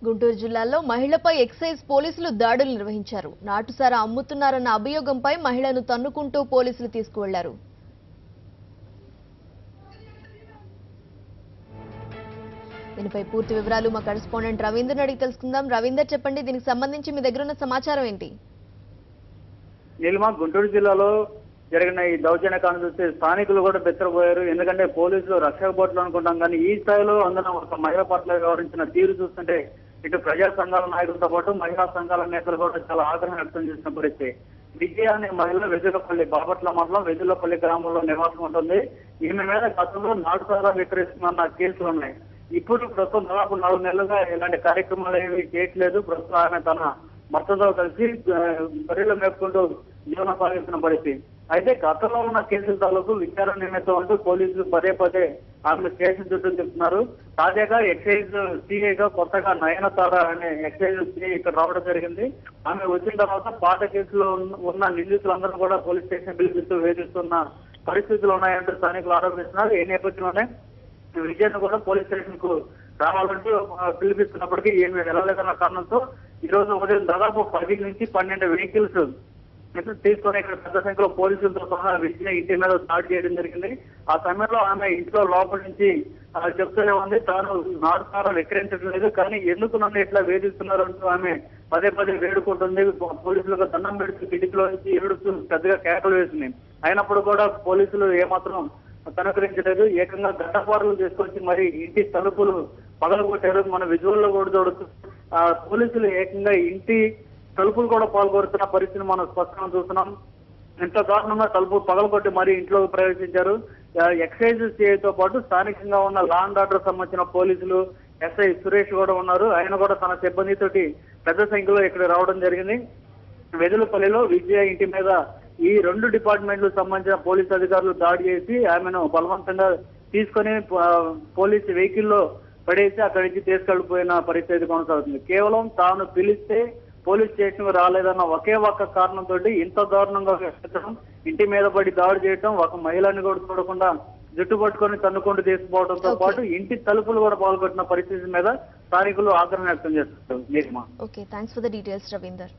గుంటూరు జిల్లాలో మహిళపై ఎక్సైజ్ పోలీసులు దాడులు నిర్వహించారు. నాటుసారా అమ్ముతున్నారన్న అభియోగంపై మహిళను తన్నుకుంటూ పోలీసులు తీసుకువెళ్లారు. దీనిపై పూర్తి వివరాలు మా కరెస్పాండెంట్ రవీందర్ అడిగి తెలుసుకుందాం. రవీందర్, చెప్పండి, దీనికి సంబంధించి మీ దగ్గర ఉన్న సమాచారం ఏంటి? నీలిమ, గుంటూరు జిల్లాలో జరిగిన ఈ దౌర్జన్యకాండ చూస్తే స్థానికులు కూడా బెత్తరపోయారు. ఎందుకంటే పోలీసులు రక్షక బోట్లు అనుకుంటాం, కానీ ఈ స్థాయిలో అందులో ఒక మహిళ పట్ల వ్యవహరించిన తీరు చూస్తుంటే ఇటు ప్రజా సంఘాల నాయకులతో పాటు మహిళా సంఘాల నేతలు కూడా చాలా ఆగ్రహం వ్యక్తం చేసిన పరిస్థితి. విజయ అనే మహిళ వెదులపల్లి బాపట్ల మండలం వెదులపల్లి గ్రామంలో నివాసం ఉంటుంది. ఈమె మీద గతంలో నాటుసారా విక్రయిస్తున్న కేసులు ఉన్నాయి. ఇప్పుడు ప్రస్తుతం దాదాపు 4 నెలలుగా ఇలాంటి కార్యక్రమాలు ఏవి చేయట్లేదు. ప్రస్తుతం ఆమె తన భర్తతో కలిసి బరిలో మేపుకుంటూ జీవనం సాగిస్తున్న పరిస్థితి. అయితే గతంలో ఉన్న కేసుల తాలూకు విచారణ నిమిత్తం అంటూ పోలీసులు పదే ఆమె కేసులు చుట్టూ చెప్తున్నారు. తాజాగా ఎక్సైజ్ సిఐగా కొత్తగా నయనతార అనే ఎక్సైజ్ సిఐ ఇక్కడ రావడం జరిగింది. ఆమె వచ్చిన తర్వాత పాత కేసులో ఉన్న నిందితులందరూ కూడా పోలీస్ స్టేషన్ పిలిపిస్తూ వేధిస్తున్న పరిస్థితులు ఉన్నాయంటూ స్థానికులు ఆరోపిస్తున్నారు. ఈ నేపథ్యంలోనే విజయను కూడా పోలీస్ స్టేషన్ కు రావాలంటూ పిలిపిస్తున్నప్పటికీ ఏమి వెళ్ళలేదన్న కారణంతో ఈ రోజు ఉదయం దాదాపు 10 నుంచి 12 వెహికల్స్ తీసుకొని ఇక్కడ పెద్ద సంఖ్యలో పోలీసులతో సహా విజయ ఇంటి మీద దాడి చేయడం జరిగింది. ఆ సమయంలో ఆమె ఇంట్లో లోపల నుంచి చెప్తూనే ఉంది, తాను నాటుసారా విక్రయించడం లేదు, కానీ ఎందుకు నన్ను ఇట్లా వేధిస్తున్నారు అంటూ ఆమె పదే వేడుకుంటుంది. పోలీసులకు దండం పెడుతూ కిటికీలో నుంచి ఏడుస్తూ పెద్దగా కేకలు వేసింది. అయినప్పుడు కూడా పోలీసులు ఏమాత్రం కనుకరించలేదు. ఏకంగా గడ్డపారులు తీసుకొచ్చి మరి ఇంటి తలుపులు పగలగొట్టారు. మన విజువల్లో కూడా చూడొచ్చు. పోలీసులు ఏకంగా ఇంటి తలుపులు కూడా పాల్గొడుతున్న పరిస్థితిని మనం స్పష్టంగా చూస్తున్నాం. ఎంత దారుణంగా తలుపు పగలగొట్టి మరి ఇంట్లోకి ప్రవేశించారు. ఎక్సైజ్ సిఐతో పాటు స్థానికంగా ఉన్న లా అండ్ ఆర్డర్ సంబంధించిన పోలీసులు ఎస్ఐ సురేష్ కూడా ఉన్నారు. ఆయన కూడా తన సిబ్బందితోటి పెద్ద సంఖ్యలో ఇక్కడ రావడం జరిగింది. వెదులపల్లిలో విజయ ఇంటి మీద ఈ 2 డిపార్ట్మెంట్లకు సంబంధించిన పోలీసు అధికారులు దాడి చేసి ఆమెను బలవంతంగా తీసుకొని పోలీసు వెహికల్లో పడేసి అక్కడి నుంచి తీసుకెళ్లిపోయిన పరిస్థితి కొనసాగుతుంది. కేవలం తాను పిలిస్తే పోలీస్ స్టేషన్ రాలేదన్న ఒకే ఒక్క కారణంతో ఇంత దారుణంగా వ్యవహరించడం, ఇంటి మీద పడి దాడి చేయడం, ఒక మహిళని కూడా చూడకుండా జుట్టు పట్టుకొని తన్నుకుంటూ తీసుకుపోవడంతో పాటు ఇంటి తలుపులు కూడా పాల్గొట్టిన పరిస్థితి మీద స్థానికులు ఆగ్రహం వ్యక్తం చేస్తున్నారు. Okay, thanks for the details Ravinder.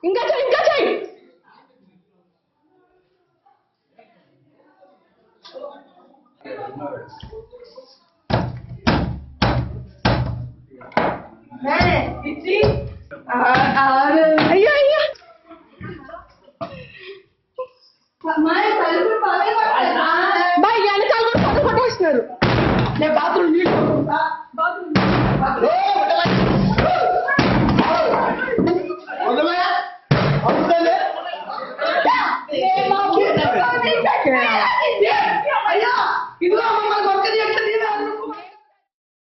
ఇంకా చెయ్యి అయ్యో వెనకాల కూడా పగ కొట్టేస్తున్నారు. నేను బాత్రూమ్ నీళ్ళు